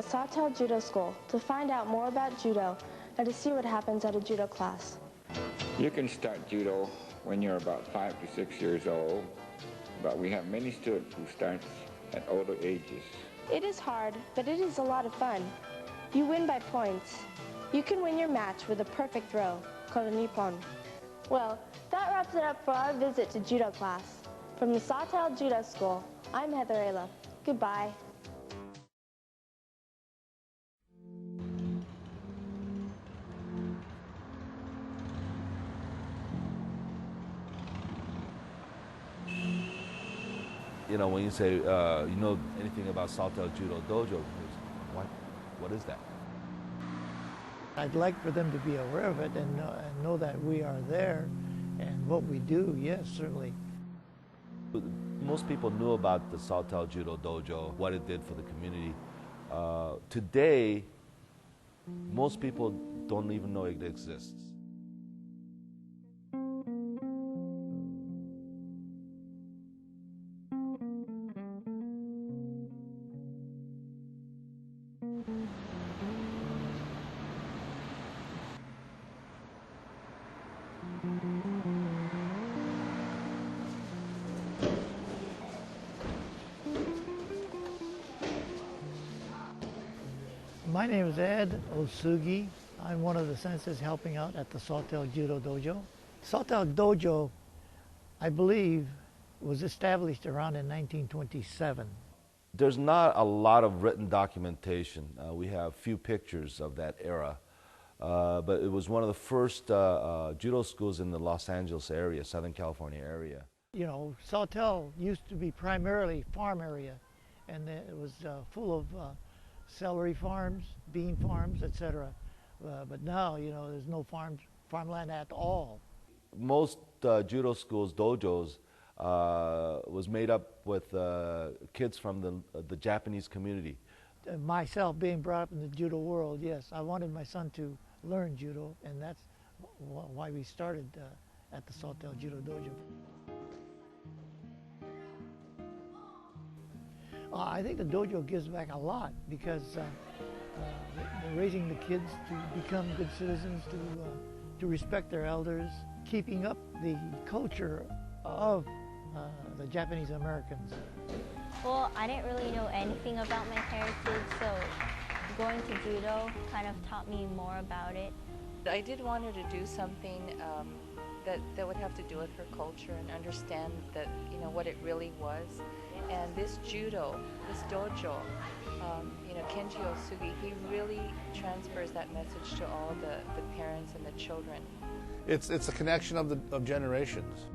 Sawtelle Judo School to find out more about judo and to see what happens at a judo class. You can start judo when you're about 5 to 6 years old, but we have many students who start at older ages. It is hard, but it is a lot of fun. You win by points. You can win your match with a perfect throw, called a nippon. Well, that wraps it up for our visit to judo class. From the Sawtelle Judo School, I'm Heather Ayla. Goodbye. You know, when you say, you know anything about Sawtelle Judo Dojo, what is that? I'd like for them to be aware of it and know that we are there and what we do, yes, certainly. Most people knew about the Sawtelle Judo Dojo, what it did for the community. Today, most people don't even know it exists. My name is Ed Osugi. I'm one of the senseis helping out at the Sawtelle Judo Dojo. Sawtelle Dojo, I believe, was established around in 1927. There's not a lot of written documentation. We have few pictures of that era, but it was one of the first judo schools in the Los Angeles area, Southern California area. You know, Sawtelle used to be primarily farm area, and it was full of celery farms, bean farms, etc. But now, you know, there's no farmland at all. Most judo schools, dojos, was made up with kids from the Japanese community. Myself being brought up in the judo world, yes, I wanted my son to learn judo, and that's why we started at the Sawtelle Judo Dojo. I think the dojo gives back a lot because they're raising the kids to become good citizens, to respect their elders, keeping up the culture of the Japanese Americans. Well, I didn't really know anything about my heritage, so going to judo kind of taught me more about it. I did want her to do something that would have to do with her culture and understand that, you know, what it really was. And this judo, this dojo, you know, Kenji Osugi, he really transfers that message to all the parents and the children. It's a connection of generations.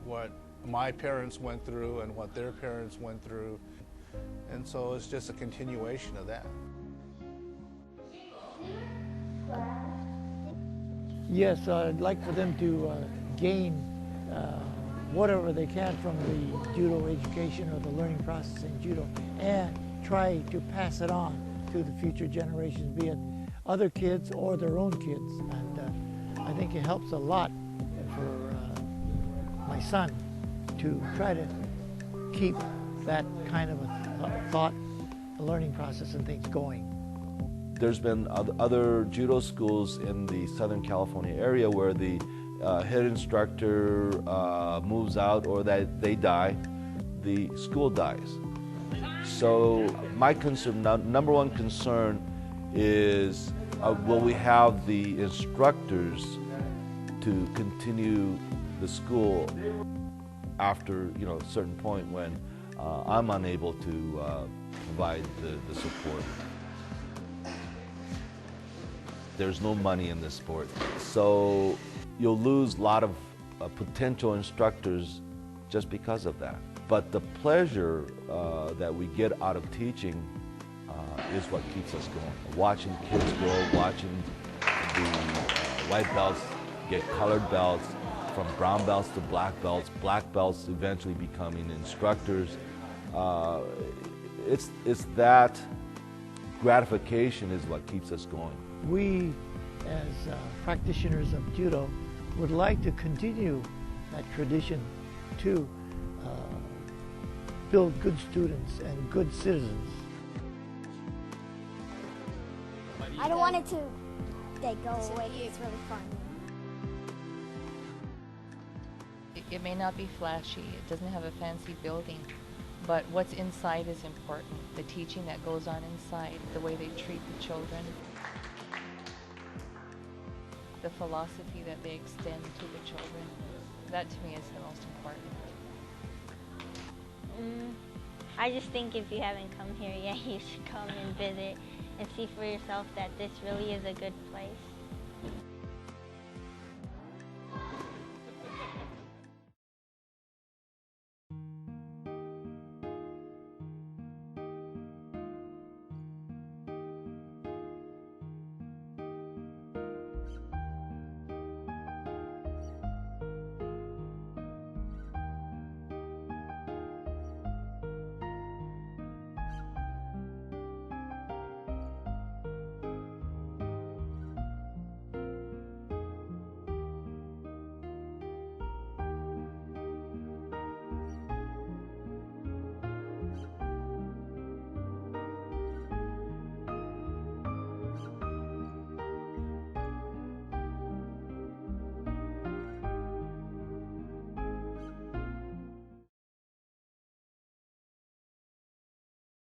What my parents went through and what their parents went through. And so it's just a continuation of that. Yes, I'd like for them to gain whatever they can from the judo education or the learning process in judo and try to pass it on to the future generations, be it other kids or their own kids. And I think it helps a lot for my son to try to keep that kind of a thought, a learning process and things going. There's been other judo schools in the Southern California area where the head instructor moves out or that they die, the school dies. So my concern, number one concern is will we have the instructors to continue the school after, you know, a certain point when I'm unable to provide the support. There's no money in this sport, so you'll lose a lot of potential instructors just because of that. But the pleasure that we get out of teaching is what keeps us going. Watching kids grow, watching the white belts get colored belts, from brown belts to black belts eventually becoming instructors. It's that gratification is what keeps us going. We, as practitioners of judo, would like to continue that tradition to build good students and good citizens. I don't want it to go away. It's really fun. It may not be flashy, it doesn't have a fancy building, but what's inside is important. The teaching that goes on inside, the way they treat the children, the philosophy that they extend to the children, that to me is the most important. I just think if you haven't come here yet, you should come and visit and see for yourself that this really is a good place.